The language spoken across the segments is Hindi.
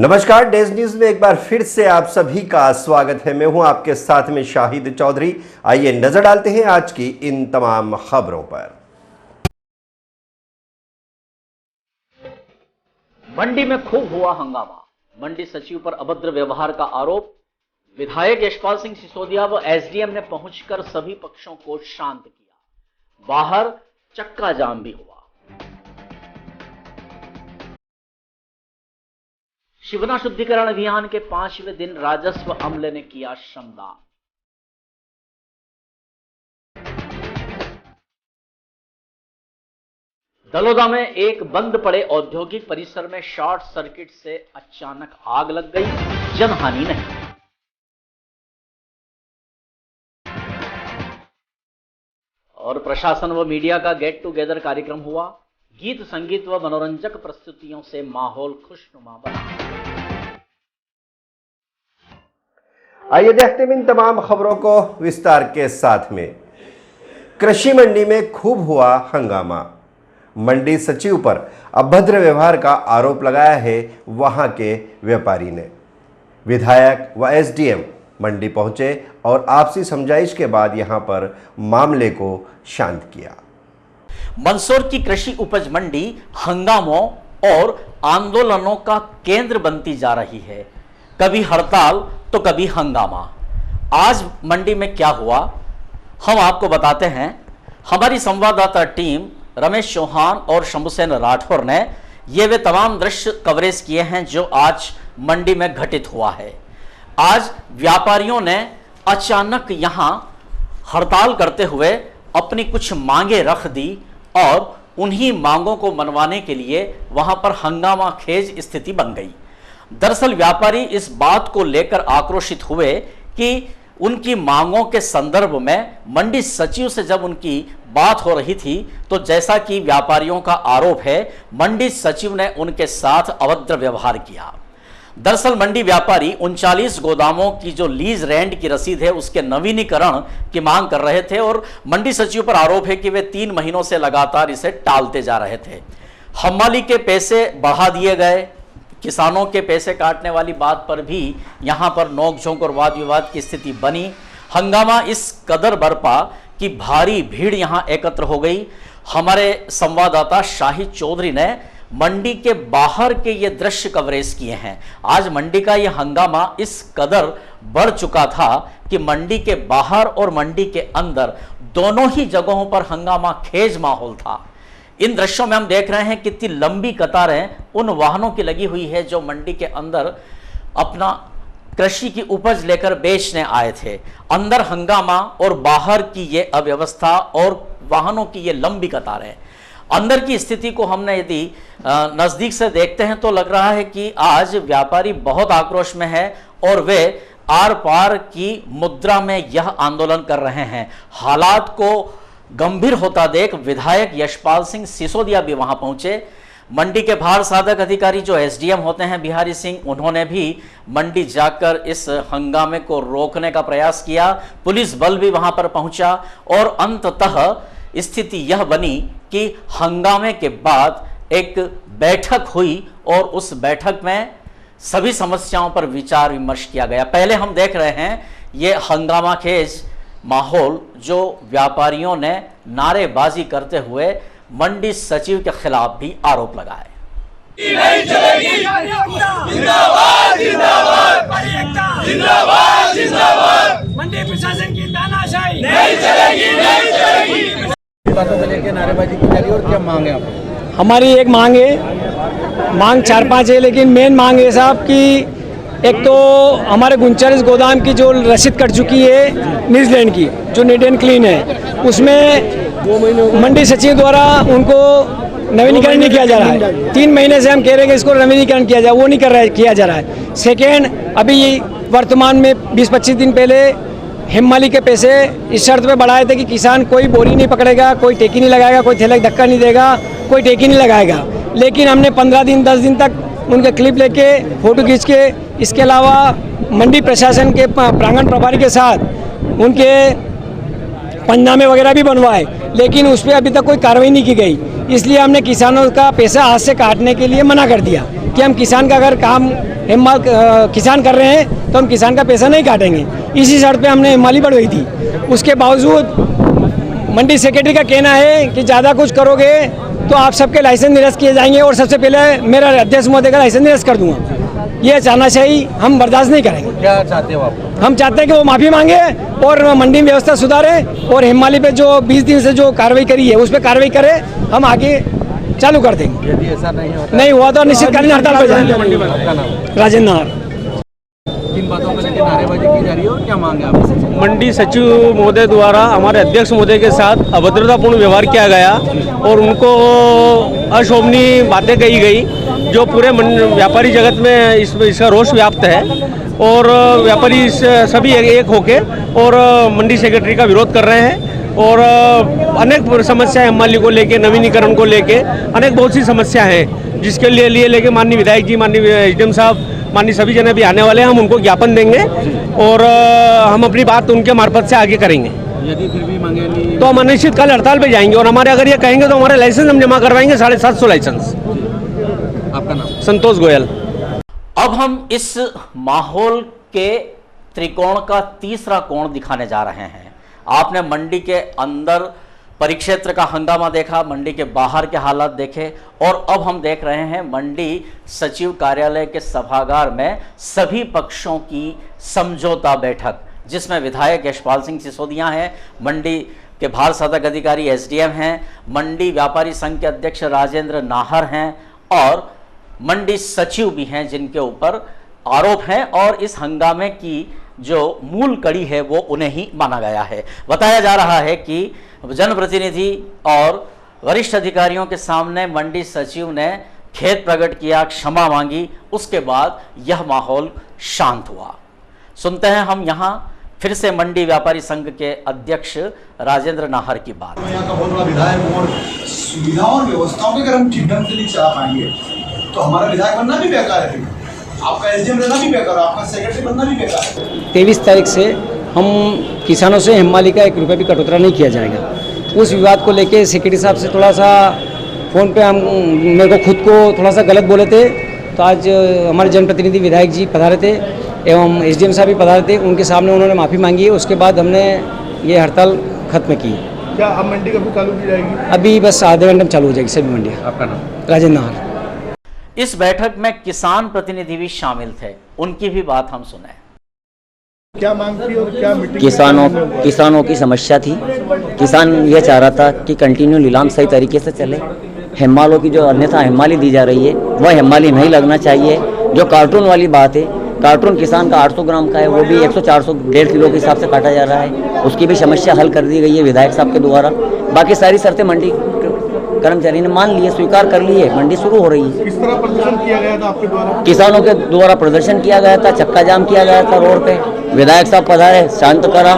नमस्कार, डेज न्यूज में एक बार फिर से आप सभी का स्वागत है। मैं हूं आपके साथ में शाहिद चौधरी। आइए नजर डालते हैं आज की इन तमाम खबरों पर। मंडी में खूब हुआ हंगामा। मंडी सचिव पर अभद्र व्यवहार का आरोप। विधायक यशपाल सिंह सिसोदिया व एसडीएम ने पहुंचकर सभी पक्षों को शांत किया। बाहर चक्का जाम भी हुआ। शिवना शुद्धिकरण अभियान के 5वें दिन राजस्व अमले ने किया श्रमदान। दलोदा में एक बंद पड़े औद्योगिक परिसर में शॉर्ट सर्किट से अचानक आग लग गई, जनहानि नहीं। और प्रशासन व मीडिया का गेट टुगेदर कार्यक्रम हुआ। गीत संगीत व मनोरंजक प्रस्तुतियों से माहौल खुशनुमा बना। आइए देखते हैं इन तमाम खबरों को विस्तार के साथ में। कृषि मंडी में खूब हुआ हंगामा। मंडी सचिव पर अभद्र व्यवहार का आरोप लगाया है वहां के व्यापारी ने। विधायक व एसडीएम मंडी पहुंचे और आपसी समझाइश के बाद यहां पर मामले को शांत किया। मंदसौर की कृषि उपज मंडी हंगामों और आंदोलनों का केंद्र बनती जा रही है। कभी हड़ताल तो कभी हंगामा। आज मंडी में क्या हुआ हम आपको बताते हैं। हमारी संवाददाता टीम रमेश चौहान और शंभुसेन राठौर ने ये वे तमाम दृश्य कवरेज किए हैं जो आज मंडी में घटित हुआ है। आज व्यापारियों ने अचानक यहां हड़ताल करते हुए अपनी कुछ मांगे रख दी और उन्हीं मांगों को मनवाने के लिए वहां पर हंगामा खेज स्थिति बन गई। दरअसल व्यापारी इस बात को लेकर आक्रोशित हुए कि उनकी मांगों के संदर्भ में मंडी सचिव से जब उनकी बात हो रही थी तो जैसा कि व्यापारियों का आरोप है, मंडी सचिव ने उनके साथ अभद्र व्यवहार किया। दरअसल मंडी व्यापारी 39 गोदामों की जो लीज रेंट की रसीद है उसके नवीनीकरण की मांग कर रहे थे और मंडी सचिव पर आरोप है कि वे 3 महीनों से लगातार इसे टालते जा रहे थे। हम्माली के पैसे बढ़ा दिए गए। किसानों के पैसे काटने वाली बात पर भी यहां पर नोकझोंक और वाद विवाद की स्थिति बनी। हंगामा इस कदर बरपा कि भारी भीड़ यहां एकत्र हो गई। हमारे संवाददाता शाहिद चौधरी ने मंडी के बाहर के ये दृश्य कवरेज किए हैं। आज मंडी का ये हंगामा इस कदर बढ़ चुका था कि मंडी के बाहर और मंडी के अंदर दोनों ही जगहों पर हंगामा खेज माहौल था। इन दृश्यों में हम देख रहे हैं कितनी लंबी कतारें उन वाहनों की लगी हुई है जो मंडी के अंदर अपना कृषि की उपज लेकर बेचने आए थे। अंदर हंगामा और बाहर की ये अव्यवस्था और वाहनों की ये लंबी कतारें। अंदर की स्थिति को हमने यदि नजदीक से देखते हैं तो लग रहा है कि आज व्यापारी बहुत आक्रोश में है और वे आर पार की मुद्रा में यह आंदोलन कर रहे हैं। हालात को गंभीर होता देख विधायक यशपाल सिंह सिसोदिया भी वहां पहुंचे। मंडी के भार साधक अधिकारी जो एसडीएम होते हैं बिहारी सिंह, उन्होंने भी मंडी जाकर इस हंगामे को रोकने का प्रयास किया। पुलिस बल भी वहां पर पहुंचा और अंततः स्थिति यह बनी कि हंगामे के बाद एक बैठक हुई और उस बैठक में सभी समस्याओं पर विचार विमर्श किया गया। पहले हम देख रहे हैं ये हंगामा खेज माहौल जो व्यापारियों ने नारेबाजी करते हुए मंडी सचिव के खिलाफ भी आरोप लगाए। नहीं चलेगी, जिंदाबाद जिंदाबाद जिंदाबाद जिंदाबाद, मंडी प्रशासन की तानाशाही नहीं चलेगी, नहीं चलेगी। बातों को लेकर नारेबाजी की जा रही है और क्या मांग है आपकी? हमारी एक मांग है, मांग 4-5 है, लेकिन मेन मांग है साहब कि एक तो हमारे 39 गोदाम की जो रसीद कट चुकी है न्यूजीलैंड की, जो नीट एंड क्लीन है, उसमें मंडी सचिव द्वारा उनको नवीनीकरण नहीं किया जा रहा है। 3 महीने से हम कह रहे हैं कि इसको नवीनीकरण किया जाए, वो नहीं किया जा रहा है। सेकेंड, अभी वर्तमान में 20-25 दिन पहले हिम्माली के पैसे इस शर्त पे बढ़ाए थे कि किसान कोई बोरी नहीं पकड़ेगा, कोई टेकी नहीं लगाएगा, कोई थैले धक्का नहीं देगा, कोई टेकी नहीं लगाएगा। लेकिन हमने 15 दिन 10 दिन तक उनके क्लिप लेके फोटो खींच के, इसके अलावा मंडी प्रशासन के प्रांगण प्रभारी के साथ उनके पंचनामे वगैरह भी बनवाए, लेकिन उस पर अभी तक कोई कार्रवाई नहीं की गई। इसलिए हमने किसानों का पैसा हाथ से काटने के लिए मना कर दिया कि हम किसान का अगर काम किसान कर रहे हैं तो हम किसान का पैसा नहीं काटेंगे। इसी शर्त पे हमने हिमाली बढ़वाई थी। उसके बावजूद मंडी सेक्रेटरी का कहना है कि ज़्यादा कुछ करोगे तो आप सबके लाइसेंस निरस्त किए जाएंगे और सबसे पहले मेरा अध्यक्ष महोदय का लाइसेंस निरस्त कर दूंगा। ये तानाशाही हम बर्दाश्त नहीं करेंगे। क्या चाहते हो आप? हम चाहते हैं कि वो माफ़ी मांगे और मंडी में व्यवस्था सुधारे और हिमालय पे जो 20 दिन से जो कार्रवाई करी है उस पर कार्रवाई करे, हम आगे चालू कर देंगे। यदि ऐसा नहीं हुआ तो निश्चितकालीन हड़ताल पर जाएंगे। आपका नाम? राजेंद्र नाहर। किन बातों को लेकर नारेबाजी की जा रही है और क्या मांग है आपसे? मंडी सचिव महोदय द्वारा हमारे अध्यक्ष महोदय के साथ अभद्रतापूर्ण व्यवहार किया गया और उनको अशोभनीय बातें कही गई, जो पूरे व्यापारी जगत में इसका रोष व्याप्त है और व्यापारी सभी एक होके और मंडी सेक्रेटरी का विरोध कर रहे हैं और अनेक समस्याएं हमाली को लेके, नवीनीकरण को लेके अनेक बहुत सी समस्या हैं, जिसके लिए लेके माननीय विधायक जी, माननीय एसडीएम साहब, माननीय सभी जने भी आने वाले हैं। हम उनको ज्ञापन देंगे और हम अपनी बात उनके मार्फत से आगे करेंगे। यदि फिर भी मांगे नहीं तो हम अनिश्चितकाल हड़ताल पे जाएंगे और हमारे अगर ये कहेंगे तो हमारे लाइसेंस हम जमा करवाएंगे, 750 लाइसेंस। आपका नाम? संतोष गोयल। अब हम इस माहौल के त्रिकोण का तीसरा कोण दिखाने जा रहे हैं। आपने मंडी के अंदर परिक्षेत्र का हंगामा देखा, मंडी के बाहर के हालात देखे और अब हम देख रहे हैं मंडी सचिव कार्यालय के सभागार में सभी पक्षों की समझौता बैठक, जिसमें विधायक यशपाल सिंह सिसोदिया हैं, मंडी के भार साधक अधिकारी एसडीएम हैं, मंडी व्यापारी संघ के अध्यक्ष राजेंद्र नाहर हैं और मंडी सचिव भी हैं, जिनके ऊपर आरोप हैं और इस हंगामे की जो मूल कड़ी है वो उन्हें ही माना गया है। बताया जा रहा है कि जनप्रतिनिधि और वरिष्ठ अधिकारियों के सामने मंडी सचिव ने खेद प्रकट किया, क्षमा मांगी, उसके बाद यह माहौल शांत हुआ। सुनते हैं हम यहाँ फिर से मंडी व्यापारी संघ के अध्यक्ष राजेंद्र नाहर की बात। यहाँ का बहुत बड़ा विधायक और सुविधाओं और व्यवस्थाओं के अगर हम ठीक ढंग से नहीं चला पाएंगे तो हमारा विधायक बनना भी बेकार है, आपका एसडीएम रहना भी बेकार है, आपका सेक्रेटरी बनना भी बेकार है। 23 तारीख से हम किसानों से हिमालय का 1 रुपया भी कटौती नहीं किया जाएगा। उस विवाद को लेके सेक्रेटरी साहब से थोड़ा सा फ़ोन पे हम मेरे को खुद को थोड़ा सा गलत बोले थे, तो आज हमारे जनप्रतिनिधि विधायक जी पधारे थे एवं एसडीएम साहब भी पधारे थे, उनके सामने उन्होंने माफ़ी मांगी है। उसके बाद हमने ये हड़ताल खत्म की। क्या अब मंडी कभी चालू की जाएगी? अभी बस आधे घंटे में चालू हो जाएगी सभी मंडियाँ। आपका नाम? राजेंद्र नाहर। इस बैठक में किसान प्रतिनिधि भी शामिल थे, उनकी भी बात हम सुने। क्या मांग थी और क्या मीटिंग? किसानों की समस्या थी। किसान ये चाह रहा था कि कंटिन्यू नीलाम सही तरीके से चले। हिमालयों की जो अन्यथा हिमाली दी जा रही है वह हिमाली नहीं लगना चाहिए। जो कार्टून वाली बात है, कार्टून किसान का 800 ग्राम का है, वो भी 100-400 1.5 किलो के हिसाब से काटा जा रहा है, उसकी भी समस्या हल कर दी गई है विधायक साहब के द्वारा। बाकी सारी शर्तें मंडी कर्मचारी ने मान लिए, स्वीकार कर लिए, मंडी शुरू हो रही है। किस तरह प्रदर्शन किया गया था आपके द्वारा? किसानों के द्वारा प्रदर्शन किया गया था, चक्का जाम किया गया था रोड पे। विधायक साहब पधारे, शांत करा,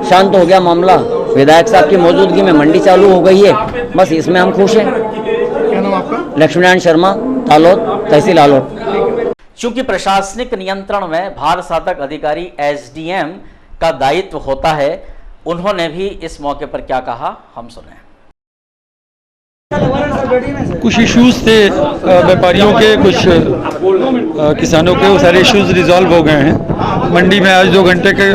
शांत हो गया मामला। विधायक साहब की मौजूदगी में मंडी चालू हो गई है, बस इसमें हम खुश हैं। क्या नाम आपका? लक्ष्मीनारायण शर्मा, तालोद, तहसील आलोट। चूंकि प्रशासनिक नियंत्रण में भार साधक अधिकारी एसडीएम का दायित्व होता है, उन्होंने भी इस मौके पर क्या कहा, हम सुने। कुछ इश्यूज थे व्यापारियों के, कुछ किसानों के, वो सारे इश्यूज रिजॉल्व हो गए हैं। मंडी में आज 2 घंटे के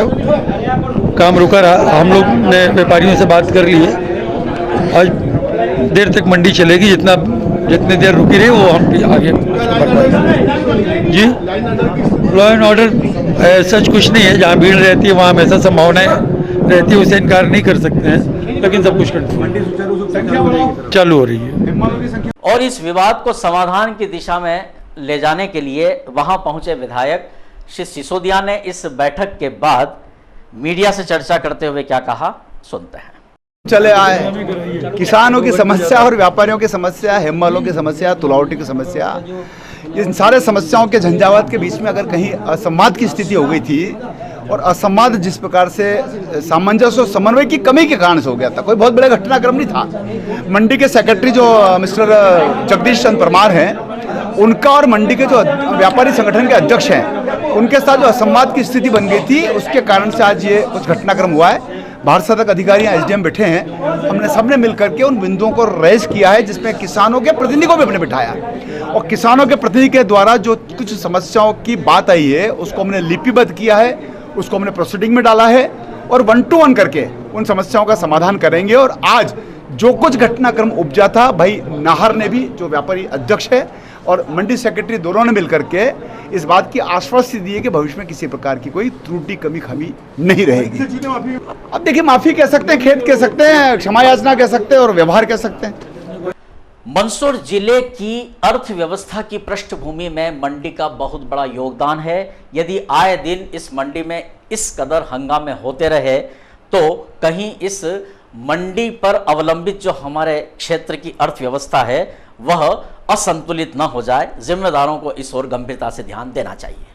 काम रुका रहा। हम लोग ने व्यापारियों से बात कर ली है, आज देर तक मंडी चलेगी, जितनी देर रुकी रही वो हम आगे जी। लॉ एंड ऑर्डर सच कुछ नहीं है, जहाँ भीड़ रहती है वहाँ हमेशा संभावनाएं रहती है, उसे इनकार नहीं कर सकते हैं, लेकिन सब कुछ चालू हो रही है। और इस विवाद को समाधान की दिशा में ले जाने के लिए वहां पहुंचे विधायक श्री सिसोदिया ने इस बैठक के बाद मीडिया से चर्चा करते हुए क्या कहा, सुनते हैं। चले आए किसानों की समस्या और व्यापारियों की समस्या, हेममालों की समस्या, तुलावटी की समस्या, इन सारे समस्याओं के झंझावात के बीच में अगर कहीं असंवाद की स्थिति हो गई थी और असंवाद जिस प्रकार से सामंजस्य और समन्वय की कमी के कारण से हो गया था, कोई बहुत बड़ा घटनाक्रम नहीं था। मंडी के सेक्रेटरी जो मिस्टर जगदीश चंद्र परमार हैं, उनका और मंडी के जो व्यापारी संगठन के अध्यक्ष हैं, उनके साथ जो असंवाद की स्थिति बन गई थी, उसके कारण से आज ये कुछ घटनाक्रम हुआ है। भारत सतक अधिकारी एसडीएम बैठे हैं, हमने सबने मिल करके उन बिंदुओं को रेज किया है, जिसमें किसानों के प्रतिनिधि को भी हमने बिठाया और किसानों के प्रतिनिधि के द्वारा जो कुछ समस्याओं की बात आई है उसको हमने लिपिबद्ध किया है, उसको हमने प्रोसीडिंग में डाला है और 1 to 1 करके उन समस्याओं का समाधान करेंगे। और आज जो कुछ घटनाक्रम उपजा था, भाई नाहर ने भी, जो व्यापारी अध्यक्ष है, और मंडी सेक्रेटरी दोनों ने मिलकर के इस बात की आश्वस्ति दी है कि भविष्य में किसी प्रकार की कोई त्रुटि कमी खामी नहीं रहेगी। अब देखिए, माफी कह सकते हैं, खेद कह सकते हैं, क्षमा याचना कह सकते हैं और व्यवहार कह सकते हैं। मंदसौर जिले की अर्थव्यवस्था की पृष्ठभूमि में मंडी का बहुत बड़ा योगदान है। यदि आए दिन इस मंडी में इस कदर हंगामे होते रहे तो कहीं इस मंडी पर अवलंबित जो हमारे क्षेत्र की अर्थव्यवस्था है वह असंतुलित न हो जाए। जिम्मेदारों को इस ओर गंभीरता से ध्यान देना चाहिए।